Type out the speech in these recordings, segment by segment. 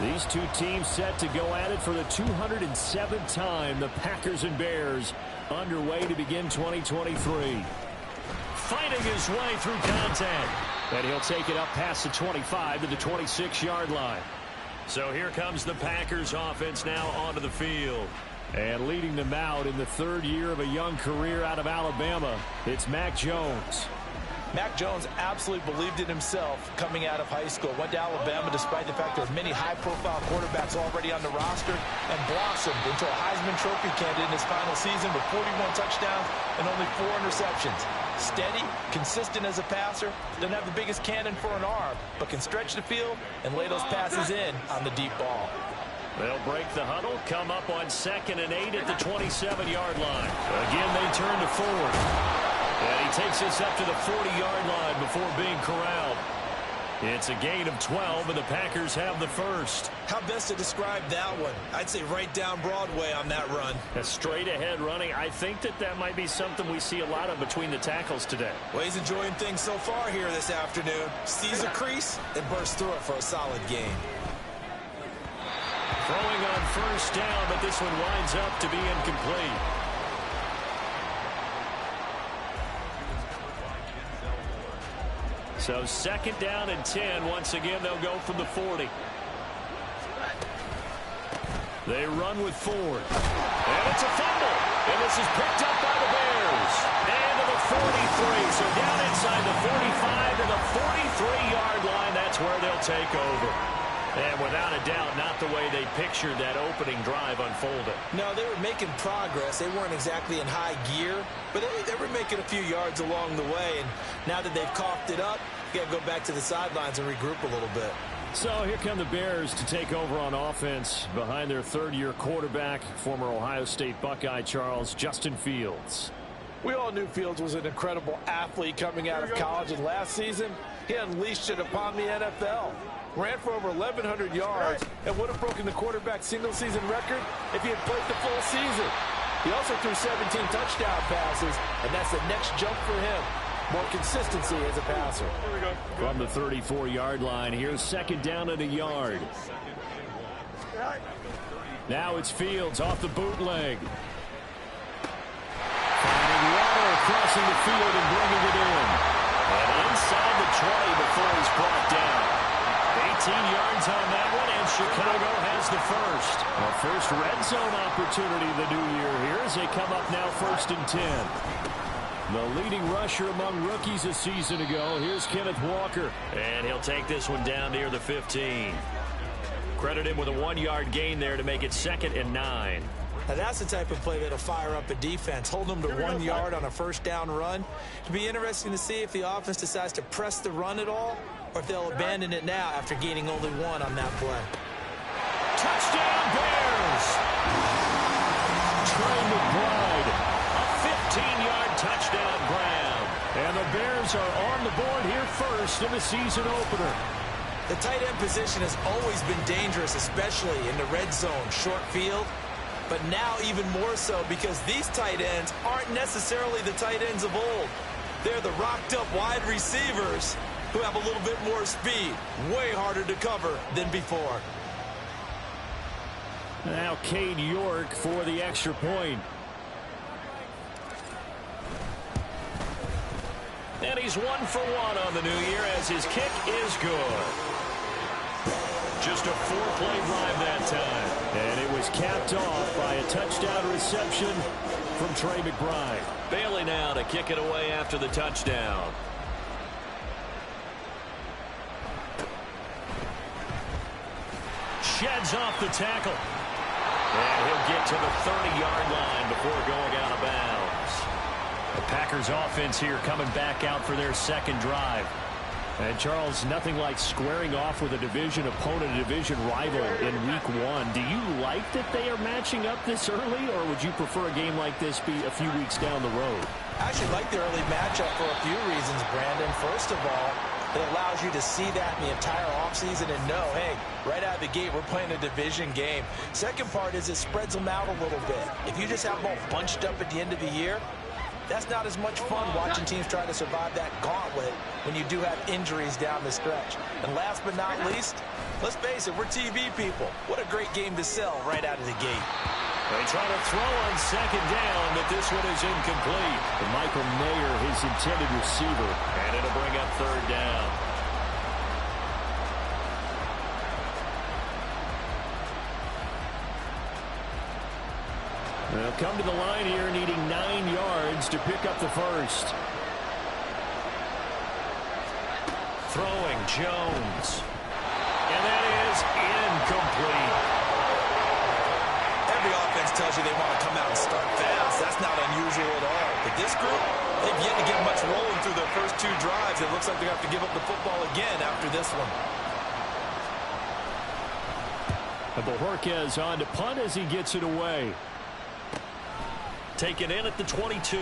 These two teams set to go at it for the 207th time. The Packers and Bears underway to begin 2023. Fighting his way through contact. And he'll take it up past the 25 to the 26-yard line. So here comes the Packers offense now onto the field. And leading them out in the third year of a young career out of Alabama, it's Mac Jones. Mac Jones absolutely believed in himself coming out of high school. Went to Alabama despite the fact there were many high-profile quarterbacks already on the roster and blossomed into a Heisman Trophy candidate in his final season with 41 touchdowns and only 4 interceptions. Steady, consistent as a passer, doesn't have the biggest cannon for an arm, but can stretch the field and lay those passes in on the deep ball. They'll break the huddle, come up on 2nd and 8 at the 27-yard line. Again, they turn to Ford. And he takes this up to the 40-yard line before being corralled. It's a gain of 12, and the Packers have the first. How best to describe that one? I'd say right down Broadway on that run. A straight-ahead running. I think that might be something we see a lot of between the tackles today. Well, he's enjoying things so far here this afternoon. Sees a crease and bursts through it for a solid gain. Throwing on first down, but this one winds up to be incomplete. So 2nd down and 10. Once again, they'll go from the 40. They run with Ford. And it's a fumble. And this is picked up by the Bears. And to the 43. So down inside the 45 to the 43-yard line. That's where they'll take over. And without a doubt, not the way they pictured that opening drive unfolded. No, they were making progress. They weren't exactly in high gear, but they were making a few yards along the way. And now that they've coughed it up, you got to go back to the sidelines and regroup a little bit. So here come the Bears to take over on offense behind their third-year quarterback, former Ohio State Buckeye Justin Fields. We all knew Fields was an incredible athlete coming out of college, and last season he unleashed it upon the NFL. Ran for over 1,100 yards and would have broken the quarterback single-season record if he had played the full season. He also threw 17 touchdown passes, and that's the next jump for him. More consistency as a passer. From the 34-yard line, here's 2nd down and a yard. Now it's Fields off the bootleg. Finding Waddle crossing the field and bringing it in. And inside the 20 before he's brought down. 18 yards on that one, and Chicago has the first. A first red zone opportunity the new year here as they come up now 1st and 10. The leading rusher among rookies a season ago. Here's Kenneth Walker. And he'll take this one down near the 15. Credit him with a 1-yard gain there to make it 2nd and 9. Now that's the type of play that'll fire up a defense. Hold them to 1 yard on a first down run. It'll be interesting to see if the offense decides to press the run at all, or if they'll abandon it now after gaining only 1 on that play. Touchdown Bears! Trey McBride, a 15-yard touchdown grab. And the Bears are on the board here first in the season opener. The tight end position has always been dangerous, especially in the red zone, short field. But now even more so because these tight ends aren't necessarily the tight ends of old. They're the rocked-up wide receivers who have a little bit more speed. Way harder to cover than before. Now Cade York for the extra point. And he's 1 for 1 on the new year as his kick is good. Just a 4-play drive that time. And it was capped off by a touchdown reception from Trey McBride. Bailey now to kick it away after the touchdown. Sheds off the tackle. And he'll get to the 30-yard line before going out of bounds. The Packers offense here coming back out for their second drive. And Charles, nothing like squaring off with a division opponent, a division rival in week 1. Do you like that they are matching up this early, or would you prefer a game like this be a few weeks down the road? I actually like the early matchup for a few reasons, Brandon. First of all, it allows you to see that in the entire offseason and know, hey, right out of the gate, we're playing a division game. Second part is it spreads them out a little bit. If you just have them all bunched up at the end of the year, That's not as much fun watching teams try to survive that gauntlet when you do have injuries down the stretch. And last but not least, let's face it, we're TV people. What a great game to sell right out of the gate. They try to throw on second down, but this one is incomplete. And Michael Mayer, his intended receiver, and it'll bring up third down. They'll come to the line here needing 9 yards to pick up the first. Throwing Jones. And that is incomplete. Every offense tells you they want to come out and start fast. That's not unusual at all. But this group, they've yet to get much rolling through their first 2 drives. It looks like they have to give up the football again after this one. And Bojorquez on to punt as he gets it away. Taken in at the 22.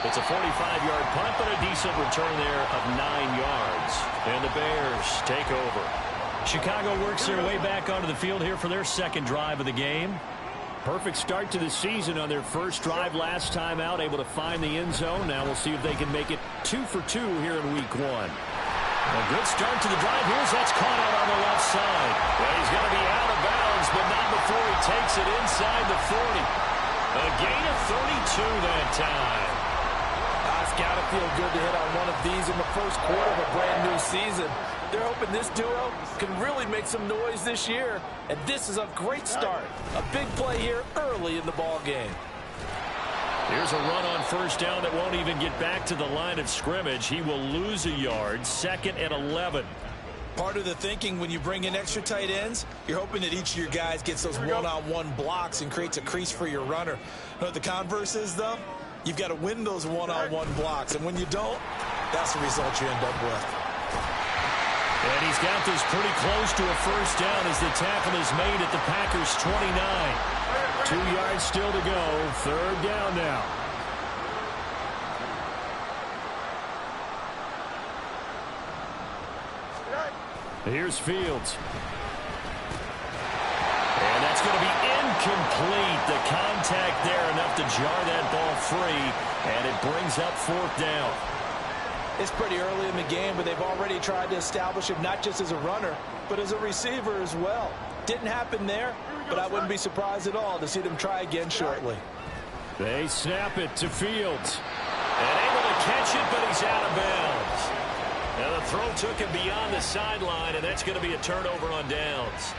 It's a 45-yard punt, but a decent return there of 9 yards. And the Bears take over. Chicago works their way back onto the field here for their second drive of the game. Perfect start to the season on their first drive last time out, able to find the end zone. Now we'll see if they can make it 2 for 2 here in week 1. A good start to the drive. Here's that's caught out on the left side. Well, he's going to be out of bounds, but not before he takes it inside the 40. A gain of 32 that time. It's got to feel good to hit on one of these in the first quarter of a brand new season. They're hoping this duo can really make some noise this year. And this is a great start. A big play here early in the ball game. Here's a run on first down that won't even get back to the line of scrimmage. He will lose a yard. 2nd and 11. Part of the thinking when you bring in extra tight ends, you're hoping that each of your guys gets those one-on-one blocks and creates a crease for your runner. You know what the converse is, though? You've got to win those one-on-one blocks. And when you don't, that's the result you end up with. And he's got this pretty close to a first down as the tackle is made at the Packers' 29. 2 yards still to go. Third down now. Here's Fields. And that's going to be incomplete. The contact there enough to jar that ball free. And it brings up 4th down. It's pretty early in the game, but they've already tried to establish him not just as a runner, but as a receiver as well. Didn't happen there, but I wouldn't be surprised at all to see them try again shortly. They snap it to Fields. And able to catch it, but he's out of bounds. Now the throw took him beyond the sideline, and that's going to be a turnover on downs.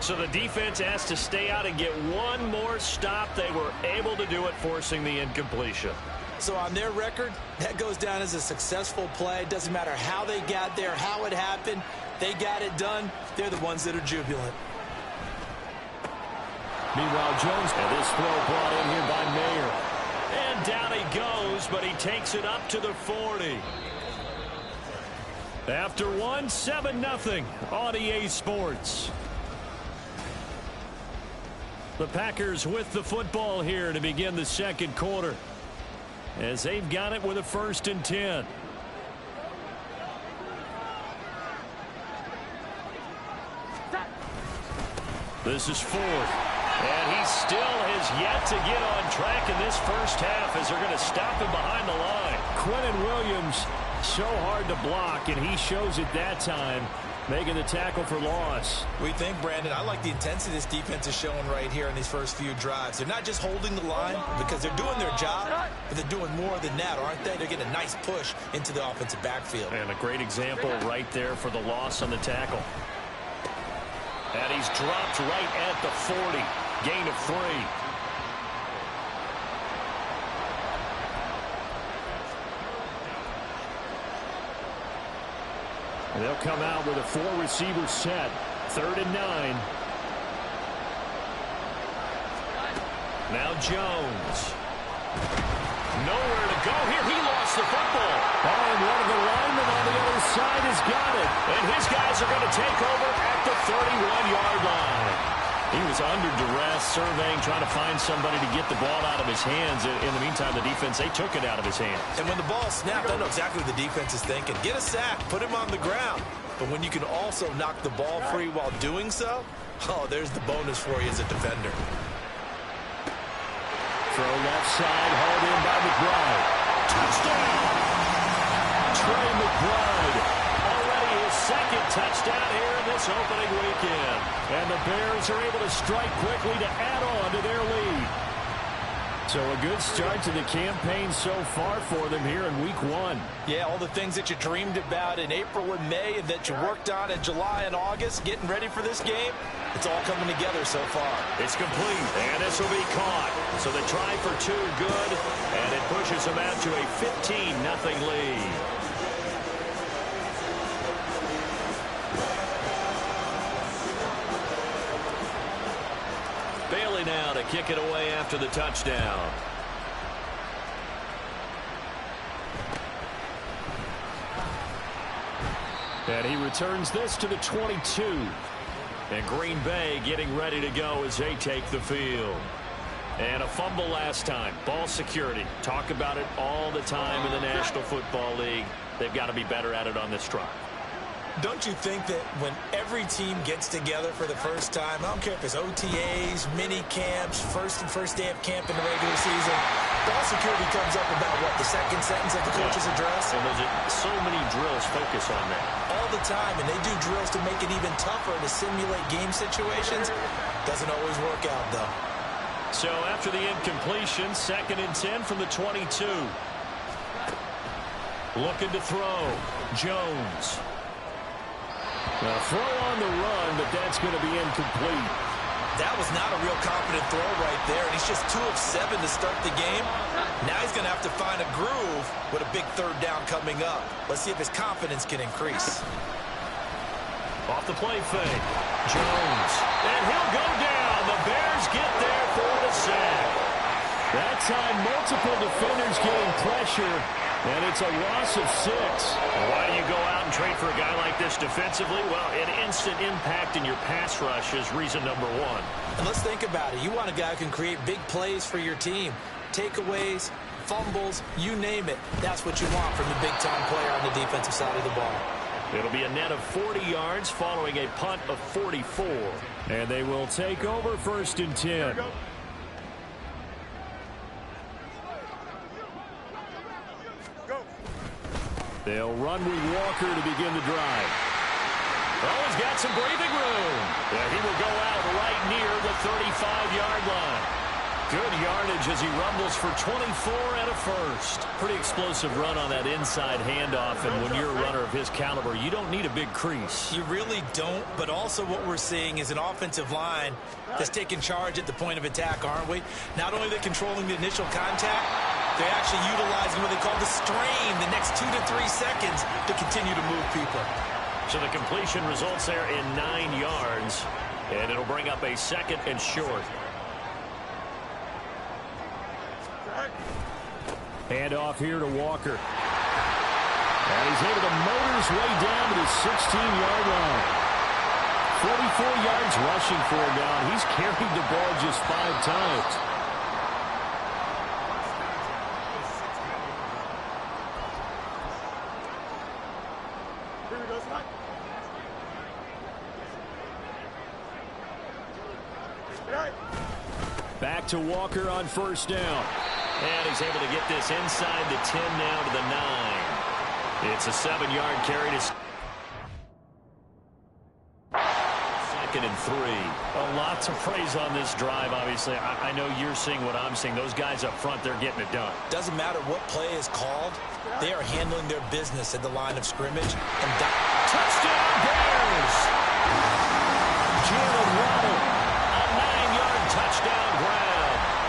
So the defense has to stay out and get one more stop. They were able to do it, forcing the incompletion. So on their record, that goes down as a successful play. Doesn't matter how they got there, how it happened. They got it done. They're the ones that are jubilant. Meanwhile, Jones, and this throw brought in here by Mayer. And down he goes, but he takes it up to the 40. After one, 7-0 on EA Sports. The Packers with the football here to begin the second quarter, as they've got it with a 1st and 10. This is 4th. And he still has yet to get on track in this first half as they're going to stop him behind the line. Quinnen Williams, so hard to block, and he shows it that time, making the tackle for loss. We think, Brandon, I like the intensity this defense is showing right here in these first few drives. They're not just holding the line because they're doing their job, but they're doing more than that, aren't they? They're getting a nice push into the offensive backfield. And a great example right there for the loss on the tackle. And he's dropped right at the 40. Gain of 3. And they'll come out with a 4-receiver set. 3rd and 9. Now Jones. Nowhere to go here. He lost the football. Oh, and one of the linemen on the other side has got it. And his guys are going to take over at the 31-yard line. He was under duress, surveying, trying to find somebody to get the ball out of his hands. In the meantime, the defense, they took it out of his hands. And when the ball snapped, I know exactly what the defense is thinking. Get a sack, put him on the ground. But when you can also knock the ball free while doing so, oh, there's the bonus for you as a defender. throw left side, hauled in by McBride. Touchdown! Trey McBride, already his second touchdown here in this opening weekend. And the Bears are able to strike quickly to add on to their lead. So a good start to the campaign so far for them here in week 1. Yeah, all the things that you dreamed about in April and May and that you worked on in July and August, getting ready for this game, it's all coming together so far. It's complete, and this will be caught. So the try for 2 good, and it pushes them out to a 15-0 lead. Bailey now to kick it away after the touchdown. And he returns this to the 22. And Green Bay getting ready to go as they take the field. And a fumble last time. Ball security. Talk about it all the time in the National Football League. They've got to be better at it on this drive. Don't you think that when every team gets together for the first time, I don't care if it's OTAs, mini camps, first day of camp in the regular season, ball security comes up about what, the second sentence of the coach's address? And there's so many drills focus on that. All the time, and they do drills to make it even tougher to simulate game situations. Doesn't always work out, though. So after the incompletion, 2nd and 10 from the 22. Looking to throw. Jones. Now throw on the run, but that's going to be incomplete. That was not a real confident throw right there, and he's just 2 of 7 to start the game. Now he's going to have to find a groove with a big 3rd down coming up. Let's see if his confidence can increase. Off the play fake. Jones. And he'll go down. The Bears get there for the sack. That time, multiple defenders getting pressure. And it's a loss of 6. Why do you go out and trade for a guy like this defensively? Well, an instant impact in your pass rush is reason number 1. And let's think about it. You want a guy who can create big plays for your team. Takeaways, fumbles, you name it. That's what you want from the big-time player on the defensive side of the ball. It'll be a net of 40 yards following a punt of 44. And they will take over 1st and 10. They'll run with Walker to begin the drive. Oh, he's got some breathing room. Yeah, he will go out right near the 35-yard line. Good yardage as he rumbles for 24 and a first. Pretty explosive run on that inside handoff, and when you're a runner of his caliber, you don't need a big crease. You really don't, but also what we're seeing is an offensive line that's taking charge at the point of attack, aren't we? Not only are they controlling the initial contact, they're actually utilizing what they call the strain the next 2 to 3 seconds to continue to move people. So the completion results there in 9 yards, and it'll bring up a 2nd and short. Hand off here to Walker. And he's able to motor his way down to the 16-yard line. 44 yards rushing for him now. He's carried the ball just 5 times. Back to Walker on 1st down. And he's able to get this inside the 10 now to the 9. It's a 7-yard carry to 2nd and 3. A lot to praise on this drive, obviously. I know you're seeing what I'm seeing. Those guys up front, they're getting it done. Doesn't matter what play is called. They are handling their business at the line of scrimmage. And touchdown Bears! Jalen Waddle, a 9-yard touchdown grab.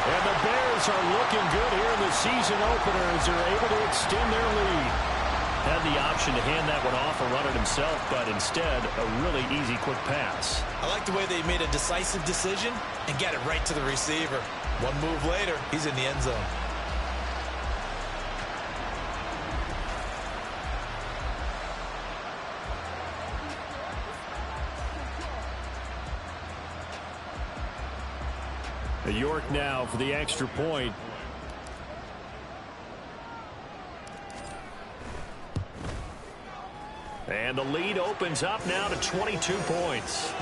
And the Bears are looking good here in the season opener as they're able to extend their lead. Had the option to hand that one off or run it himself, but instead, a really easy, quick pass. I like the way they made a decisive decision and get it right to the receiver. One move later, he's in the end zone. York now for the extra point. And the lead opens up now to 22 points.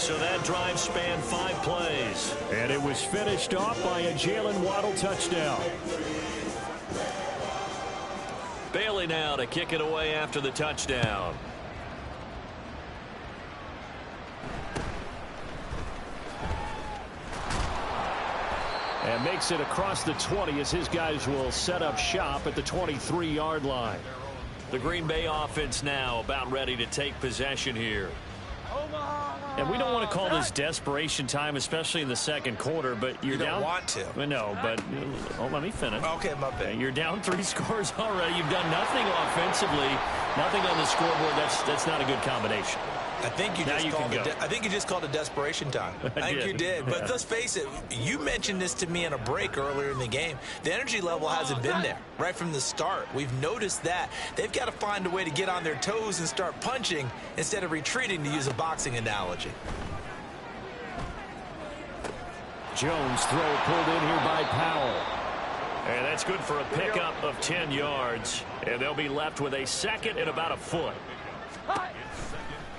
So that drive spanned 5 plays. And it was finished off by a Jalen Waddle touchdown. Bailey now to kick it away after the touchdown. And makes it across the 20 as his guys will set up shop at the 23-yard line. The Green Bay offense now about ready to take possession here. And we don't want to call this desperation time, especially in the second quarter, but you're You don't down. want to. No, but let me finish. Okay, my bad. You're down 3 scores already. You've done nothing offensively, nothing on the scoreboard. That's not a good combination. I think you just called it desperation time. I think you did. But let's face it, you mentioned this to me in a break earlier in the game. The energy level hasn't been there right from the start. We've noticed that. They've got to find a way to get on their toes and start punching instead of retreating, to use a boxing analogy. Jones throw pulled in here by Powell. And that's good for a pickup of 10 yards. And they'll be left with a second and about a foot.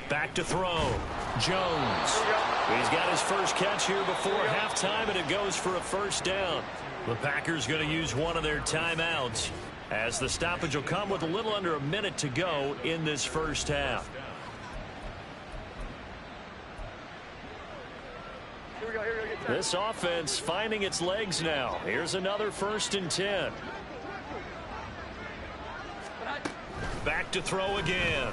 Back to throw. Jones. He's got his first catch here before halftime, and it goes for a first down. The Packers going to use one of their timeouts, as the stoppage will come with a little under a minute to go in this first half. This offense finding its legs now. Here's another 1st and 10. Back to throw again.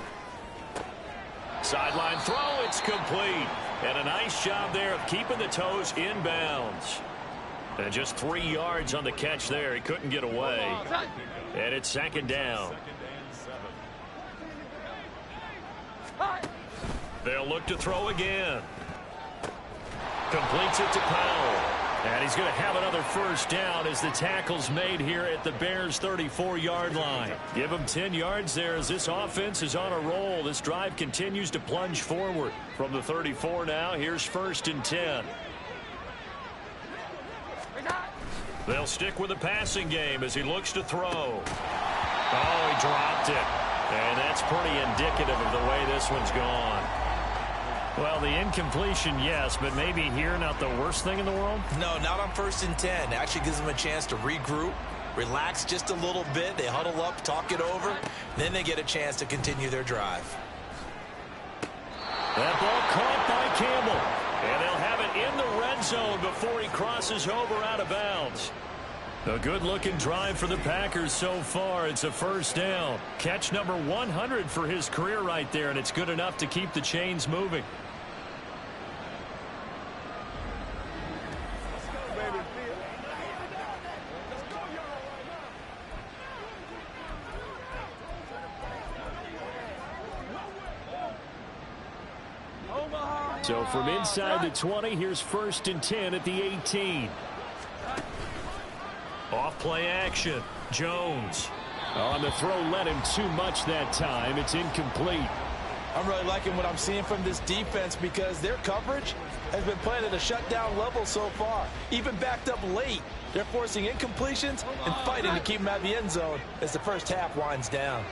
Sideline throw, it's complete. And a nice job there of keeping the toes in bounds. And just 3 yards on the catch there. He couldn't get away. And it's 2nd down. They'll look to throw again. Completes it to Powell. And he's going to have another first down as the tackle's made here at the Bears' 34-yard line. Give him 10 yards there as this offense is on a roll. This drive continues to plunge forward. From the 34 now, here's 1st and 10. They'll stick with the passing game as he looks to throw. Oh, he dropped it. And that's pretty indicative of the way this one's gone. Well, the incompletion, yes, but maybe here not the worst thing in the world? No, not on 1st and 10. Actually gives them a chance to regroup, relax just a little bit. They huddle up, talk it over. Then they get a chance to continue their drive. That ball caught by Campbell. And they'll have it in the red zone before he crosses over out of bounds. A good-looking drive for the Packers so far. It's a first down. Catch number 100 for his career right there, and it's good enough to keep the chains moving. So from inside the 20, here's 1st and 10 at the 18. Off play action. Jones. On the throw, led him too much that time. It's incomplete. I'm really liking what I'm seeing from this defense because their coverage has been playing at a shutdown level so far. Even backed up late, they're forcing incompletions and fighting to keep them out of the end zone as the first half winds down.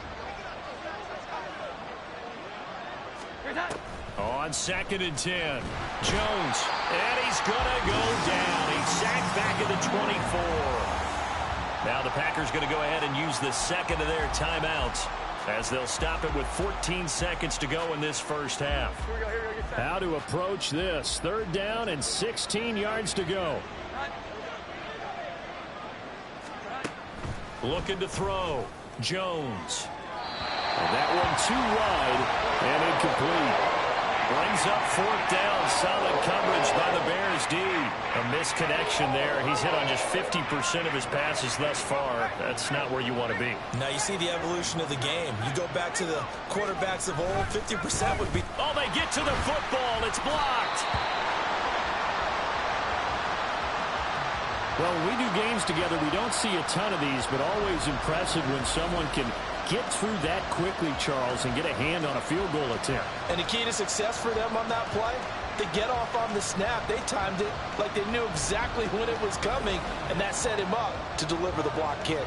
On 2nd and 10. Jones. And he's going to go down. He's sacked back at the 24. Now the Packers going to go ahead and use the second of their timeouts as they'll stop it with 14 seconds to go in this first half. How to approach this. 3rd down and 16 yards to go. Looking to throw. Jones. And that one too wide and incomplete. Brings up 4th down. Solid coverage by the Bears D. A misconnection there. He's hit on just 50% of his passes thus far. That's not where you want to be. Now you see the evolution of the game. You go back to the quarterbacks of old, 50% would be... Oh, they get to the football. It's blocked. Well, when we do games together, we don't see a ton of these, but always impressive when someone can get through that quickly, Charles, and get a hand on a field goal attempt. And the key to success for them on that play, they get off on the snap. They timed it like they knew exactly when it was coming, and that set him up to deliver the block kick.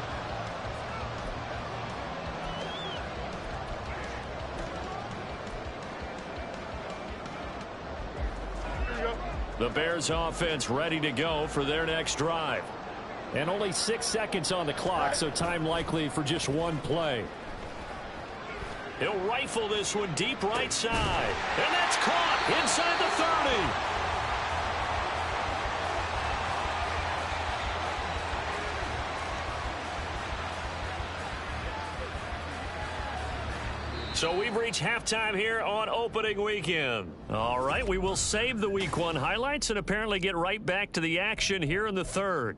The Bears offense ready to go for their next drive. And only 6 seconds on the clock, so time likely for just one play. He'll rifle this one deep right side. And that's caught inside the 30. So we've reached halftime here on opening weekend. All right, we will save the Week 1 highlights and apparently get right back to the action here in the third.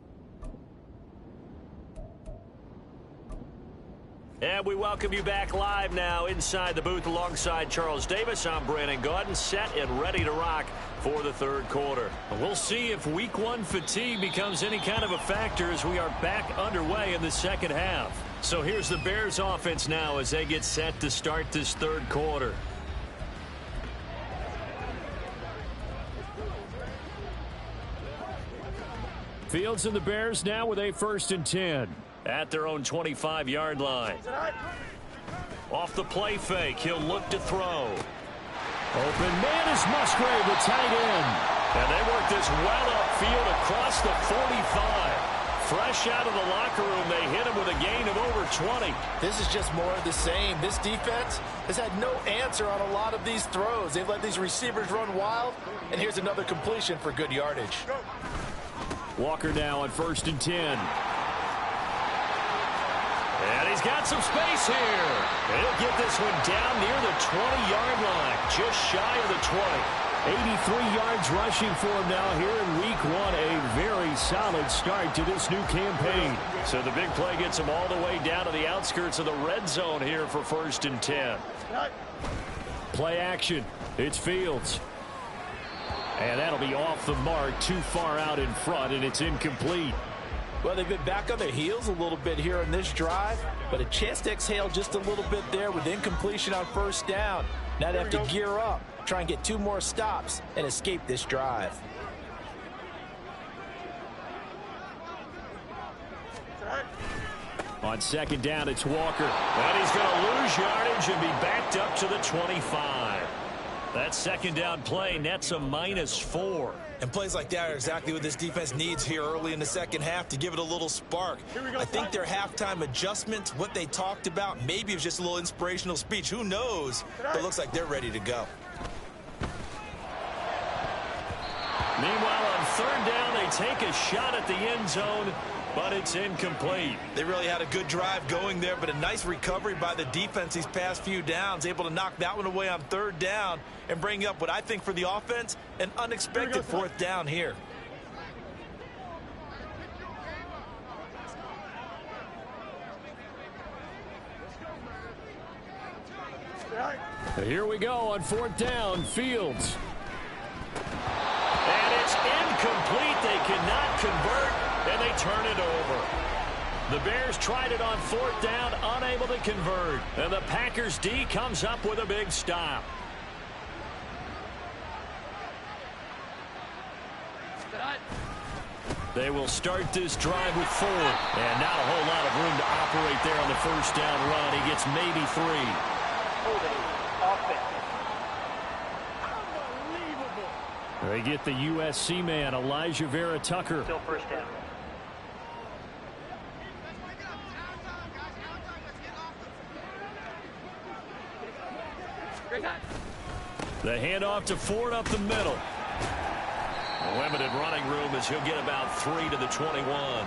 And we welcome you back live now inside the booth alongside Charles Davis. I'm Brandon Gaudin, set and ready to rock for the third quarter. We'll see if Week 1 fatigue becomes any kind of a factor as we are back underway in the second half. So here's the Bears offense now as they get set to start this third quarter. Fields and the Bears now with a 1st and 10 at their own 25-yard line. Off the play fake, he'll look to throw. Open man is Musgrave, the tight end. And they work this well upfield across the 45. Fresh out of the locker room, they hit him with a gain of over 20. This is just more of the same. This defense has had no answer on a lot of these throws. They've let these receivers run wild, and here's another completion for good yardage. Walker now on 1st and 10. And he's got some space here. And he'll get this one down near the 20-yard line, just shy of the 20. 83 yards rushing for him now here in Week 1. A very solid start to this new campaign. So the big play gets him all the way down to the outskirts of the red zone here for 1st and 10. Play action. It's Fields. And that'll be off the mark, too far out in front, and it's incomplete. Well, they've been back on their heels a little bit here in this drive, but a chance to exhale just a little bit there with incompletion on 1st down. Now they have to gear up, try and get 2 more stops, and escape this drive. On 2nd down, it's Walker. And he's going to lose yardage and be backed up to the 25. That 2nd down play nets a -4. And plays like that are exactly what this defense needs here early in the second half to give it a little spark. I think their halftime adjustments, what they talked about, maybe it was just a little inspirational speech. Who knows? But it looks like they're ready to go. Meanwhile, on 3rd down, they take a shot at the end zone, but it's incomplete. They really had a good drive going there, but a nice recovery by the defense these past few downs, able to knock that one away on 3rd down and bring up what I think for the offense, an unexpected 4th down here. Here we go on 4th down, Fields. And it's incomplete. They cannot convert, and they turn it over. The Bears tried it on 4th down, unable to convert. And the Packers D comes up with a big stop. They will start this drive with 4. And not a whole lot of room to operate there on the 1st down run. He gets maybe 3. They get the USC man, Elijah Vera Tucker. Still 1st down. The handoff to Ford up the middle. Limited running room as he'll get about 3 to the 21.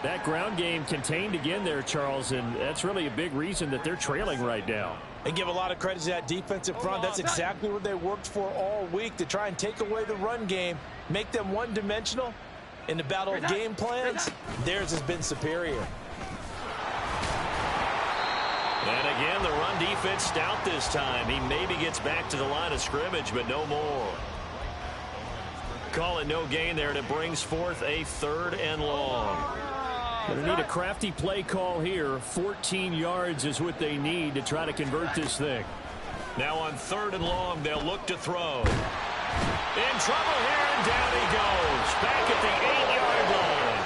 That ground game contained again there, Charles, and that's really a big reason that they're trailing right now. And give a lot of credit to that defensive front. That's exactly what they worked for all week, to try and take away the run game, make them one-dimensional. In the battle of game plans, theirs has been superior. And again, the run defense stout this time. He maybe gets back to the line of scrimmage, but no more. Call it no gain there, and it brings forth a 3rd and long. Going to need a crafty play call here. 14 yards is what they need to try to convert this thing. Now on 3rd and long, they'll look to throw. In trouble here, and down he goes. Back at the 8-yard line.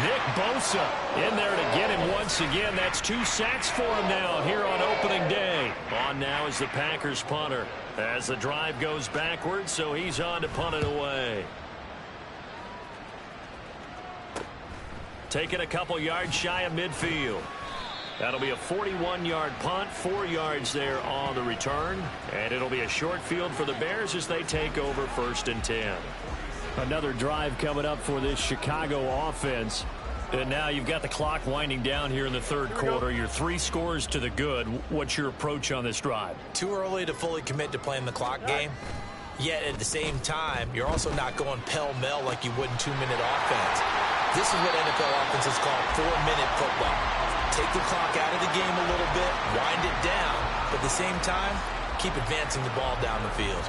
Nick Bosa in there to get him 1 once again, that's 2 sacks for him now here on opening day. On now is the Packers punter as the drive goes backwards, so he's on to punt it away. Taking a couple yards shy of midfield. That'll be a 41-yard punt, 4 yards there on the return. And it'll be a short field for the Bears as they take over 1st and 10. Another drive coming up for this Chicago offense. And now you've got the clock winding down here in the 3rd quarter. You're 3 scores to the good. What's your approach on this drive? Too early to fully commit to playing the clock game. Yet at the same time, you're also not going pell-mell like you would in 2-minute offense. This is what NFL offenses call 4-minute football. Take the clock out of the game a little bit, wind it down, but at the same time, keep advancing the ball down the field.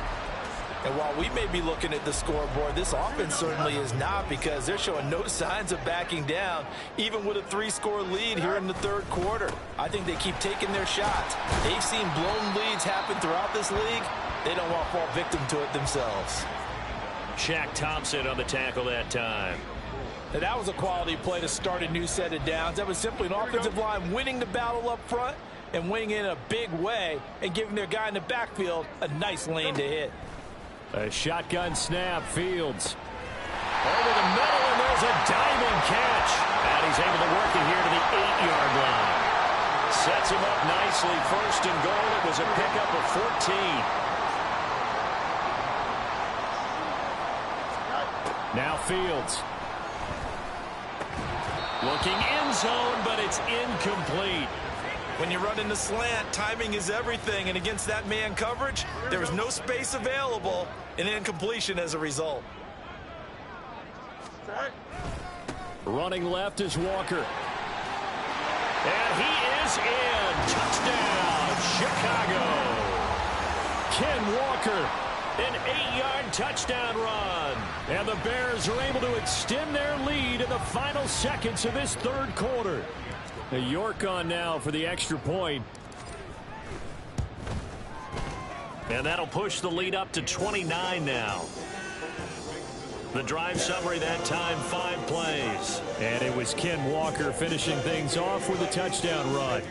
And while we may be looking at the scoreboard, this offense certainly is not, because they're showing no signs of backing down, even with a 3-score lead here in the 3rd quarter. I think they keep taking their shots. They've seen blown leads happen throughout this league. They don't want to fall victim to it themselves. Shaq Thompson on the tackle that time. Now, that was a quality play to start a new set of downs. That was simply an offensive line winning the battle up front and winning in a big way and giving their guy in the backfield a nice lane to hit. A shotgun snap, Fields. Over the middle, and there's a diving catch. And he's able to work it here to the 8-yard line. Sets him up nicely. 1st and goal. It was a pickup of 14. Now Fields. Looking end zone, but it's incomplete. When you run in the slant, timing is everything, and against that man coverage, there was no space available, and incompletion as a result. Running left is Walker. And he is in. Touchdown, Chicago. Ken Walker, an 8-yard touchdown run. And the Bears are able to extend their lead in the final seconds of this 3rd quarter. York on now for the extra point. And that'll push the lead up to 29 now. The drive summary that time, 5 plays. And it was Ken Walker finishing things off with a touchdown run.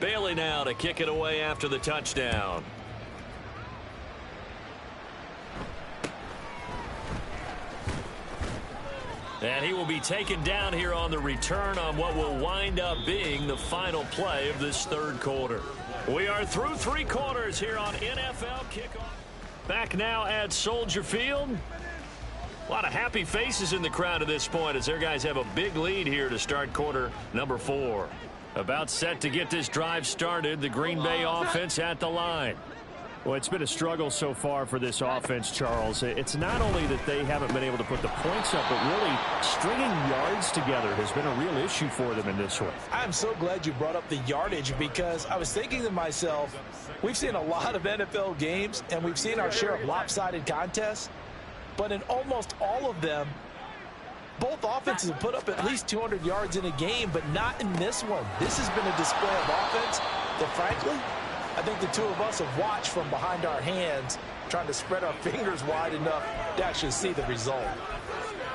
Bailey now to kick it away after the touchdown. And he will be taken down here on the return on what will wind up being the final play of this 3rd quarter. We are through 3 quarters here on NFL Kickoff. Back now at Soldier Field. A lot of happy faces in the crowd at this point as their guys have a big lead here to start quarter number 4. About set to get this drive started, the Green Bay offense at the line. Well, it's been a struggle so far for this offense, Charles. It's not only that they haven't been able to put the points up, but really stringing yards together has been a real issue for them in this one. I'm so glad you brought up the yardage, because I was thinking to myself, we've seen a lot of NFL games, and we've seen our share of lopsided contests, but in almost all of them, both offenses have put up at least 200 yards in a game, but not in this one. This has been a display of offense that, frankly, I think the two of us have watched from behind our hands, trying to spread our fingers wide enough to actually see the result.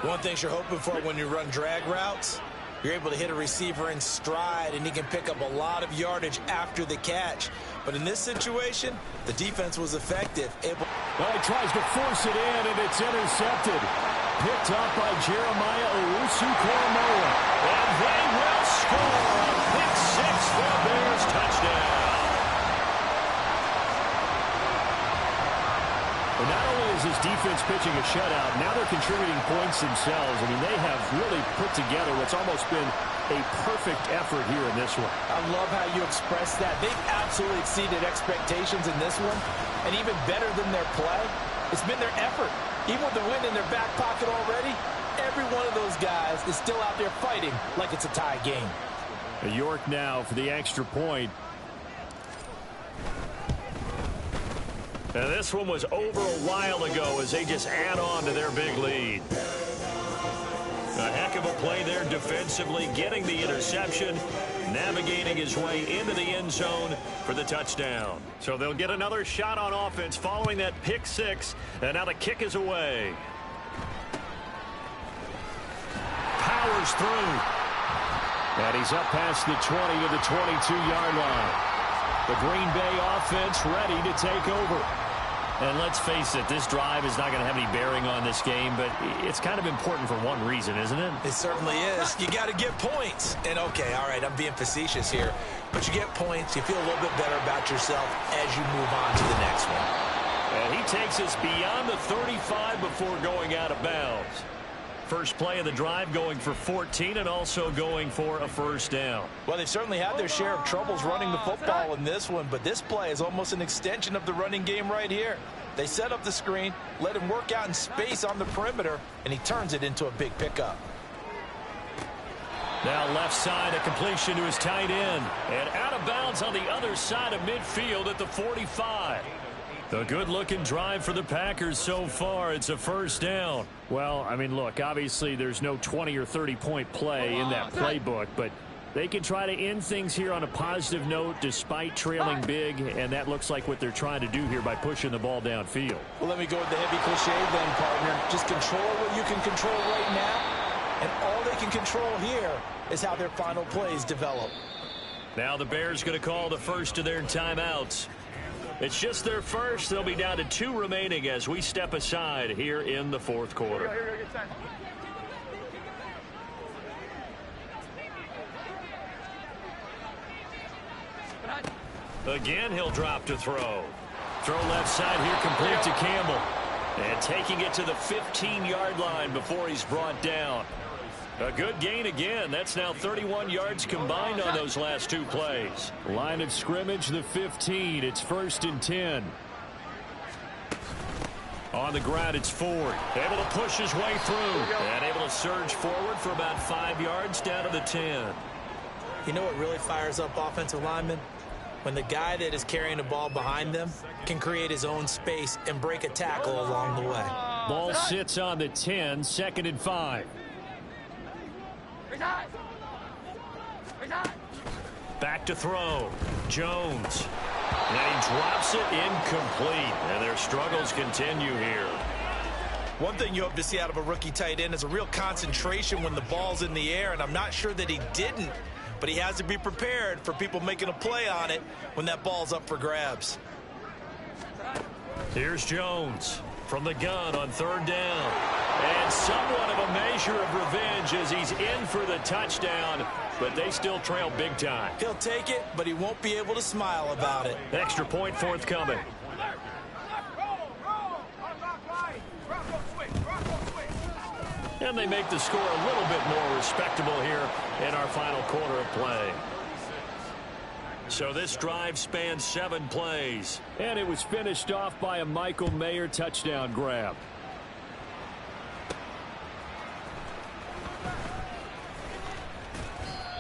One thing you're hoping for when you run drag routes, you're able to hit a receiver in stride, and he can pick up a lot of yardage after the catch. But in this situation, the defense was effective. Well, he tries to force it in, and it's intercepted. Picked up by Jeremiah Owusu-Koramoah. And they will score a pick 6 for the Bears touchdown. And not only is this defense pitching a shutout, now they're contributing points themselves. I mean, they have really put together what's almost been a perfect effort here in this one. I love how you express that. They've absolutely exceeded expectations in this one. And even better than their play, it's been their effort. Even with the win in their back pocket already, every one of those guys is still out there fighting like it's a tie game. York now for the extra point. Now this one was over a while ago as they just add on to their big lead. A heck of a play there defensively, getting the interception, navigating his way into the end zone for the touchdown. So they'll get another shot on offense following that pick 6, and now the kick is away. Power powers through. And he's up past the 20 to the 22-yard line. The Green Bay offense ready to take over. And let's face it, this drive is not going to have any bearing on this game, but it's kind of important for one reason, isn't it? It certainly is. You got to get points. And, okay, all right, I'm being facetious here. But you get points, you feel a little bit better about yourself as you move on to the next one. And he takes us beyond the 35 before going out of bounds. First play of the drive going for 14 and also going for a first down. Well, they've certainly had their share of troubles running the football in this one, but this play is almost an extension of the running game right here. They set up the screen, let him work out in space on the perimeter, and he turns it into a big pickup. Now left side, a completion to his tight end. And out of bounds on the other side of midfield at the 45. The good-looking drive for the Packers so far. It's a first down. Well, I mean, look, obviously there's no 20 or 30-point play in that playbook, but they can try to end things here on a positive note despite trailing big, and that looks like what they're trying to do here by pushing the ball downfield. Well, let me go with the heavy cliche then, partner. Just control what you can control right now, and all they can control here is how their final plays develop. Now the Bears going to call the first of their timeouts. It's just their first. They'll be down to 2 remaining as we step aside here in the fourth quarter. Again, he'll drop to throw. Throw left side here, complete to Campbell. And taking it to the 15-yard line before he's brought down. A good gain again. That's now 31 yards combined on those last 2 plays. Line of scrimmage, the 15. It's 1st and 10. On the ground, it's Ford. Able to push his way through. And able to surge forward for about 5 yards down to the 10. You know what really fires up offensive linemen? When the guy that is carrying the ball behind them can create his own space and break a tackle along the way. Ball sits on the 10, 2nd and 5. Back to throw. Jones. And he drops it incomplete. And their struggles continue here. One thing you hope to see out of a rookie tight end is a real concentration when the ball's in the air, and I'm not sure that he didn't, but he has to be prepared for people making a play on it when that ball's up for grabs. Here's Jones from the gun on 3rd down. And somewhat of a measure of revenge as he's in for the touchdown, but they still trail big time. He'll take it, but he won't be able to smile about it. Extra point forthcoming. And they make the score a little bit more respectable here in our final quarter of play. So this drive spans 7 plays. And it was finished off by a Michael Mayer touchdown grab.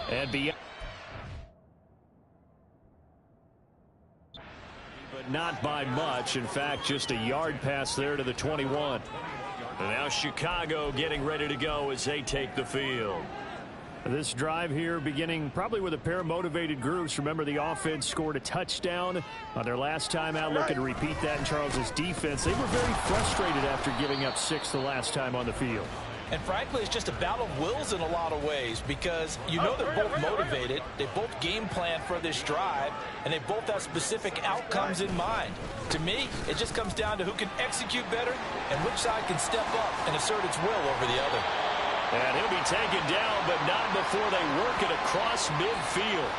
And beyond. But not by much. In fact, just a yard pass there to the 21. And now Chicago getting ready to go as they take the field. This drive here beginning probably with a pair of motivated groups. Remember, the offense scored a touchdown on their last time out, looking to repeat that in Charles's defense. They were very frustrated after giving up 6 the last time on the field. And frankly, it's just a battle of wills in a lot of ways because you know they're both motivated, they both game plan for this drive, and they both have specific outcomes in mind. To me, it just comes down to who can execute better and which side can step up and assert its will over the other. And he'll be taken down, but not before they work it across midfield.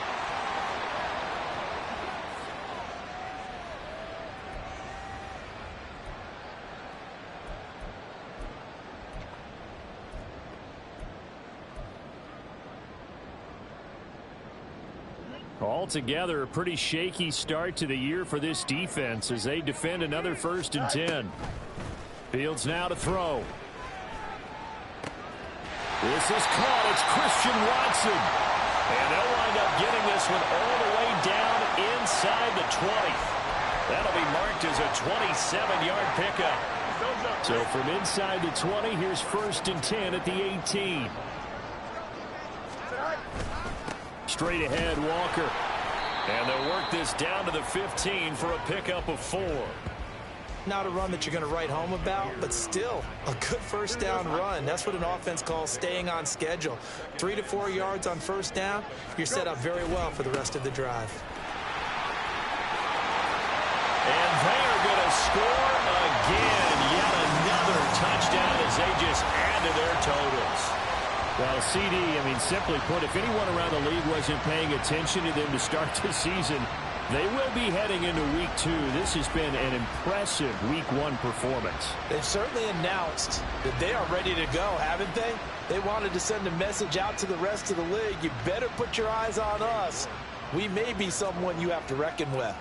Altogether, a pretty shaky start to the year for this defense as they defend another 1st and 10. Fields now to throw. This is caught. It's Christian Watson. And they'll wind up getting this one all the way down inside the 20. That'll be marked as a 27-yard pickup. So from inside the 20, here's 1st and 10 at the 18. Straight ahead, Walker. And they'll work this down to the 15 for a pickup of 4. Not a run that you're going to write home about, but still a good first down run. That's what an offense calls staying on schedule. 3 to 4 yards on first down, you're set up very well for the rest of the drive. And they are going to score again. Yet another touchdown as they just add to their totals. Well, CD, I mean, simply put, if anyone around the league wasn't paying attention to them to start the season, they will be heading into Week 2. This has been an impressive Week 1 performance. They've certainly announced that they are ready to go, haven't they? They wanted to send a message out to the rest of the league. You better put your eyes on us. We may be someone you have to reckon with.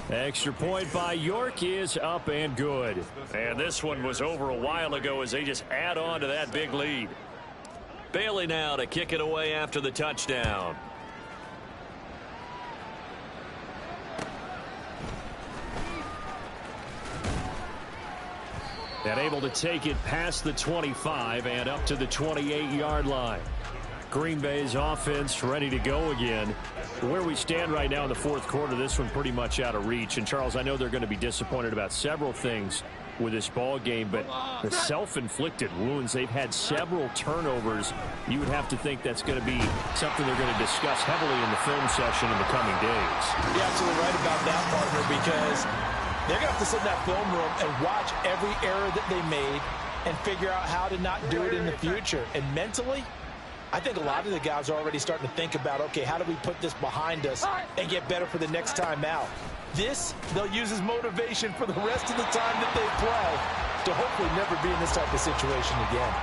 Extra point by York is up and good. And this one was over a while ago as they just add on to that big lead. Bailey now to kick it away after the touchdown. And able to take it past the 25 and up to the 28-yard line. Green Bay's offense ready to go again. Where we stand right now in the fourth quarter, this one pretty much out of reach. And, Charles, I know they're going to be disappointed about several things with this ball game, but the self-inflicted wounds, they've had several turnovers. You would have to think that's going to be something they're going to discuss heavily in the film session in the coming days. You're absolutely right about that, partner, because they're going to have to sit in that film room and watch every error that they made and figure out how to not do it in the future. And mentally, I think a lot of the guys are already starting to think about, okay, how do we put this behind us and get better for the next time out? This, they'll use as motivation for the rest of the time that they play to hopefully never be in this type of situation again.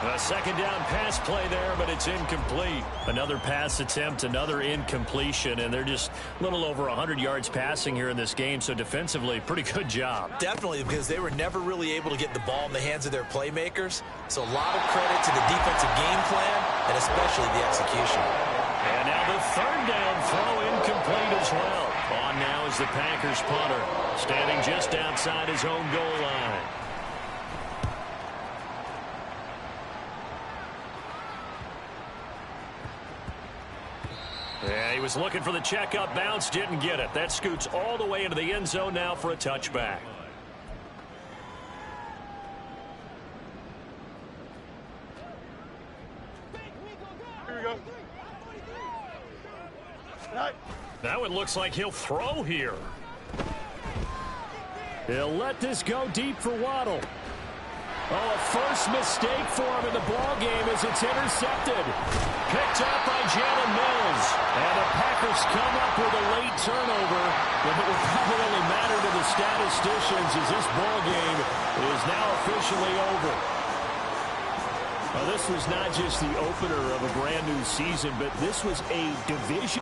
A second down pass play there, but it's incomplete. Another pass attempt, another incompletion, and they're just a little over 100 yards passing here in this game, so defensively, pretty good job. Definitely, because they were never really able to get the ball in the hands of their playmakers. So a lot of credit to the defensive game plan and especially the execution. And now the third down throw incomplete as well. On now is the Packers punter, standing just outside his own goal line. Yeah, he was looking for the checkup bounce, didn't get it. That scoots all the way into the end zone now for a touchback. Here we go. Now it looks like he'll throw here. He'll let this go deep for Waddle. Oh, a first mistake for him in the ball game as it's intercepted. Picked up by Jalen Mills. And the Packers come up with a late turnover. But it will probably only matter to the statisticians as this ball game is now officially over. Well, this was not just the opener of a brand new season, but this was a division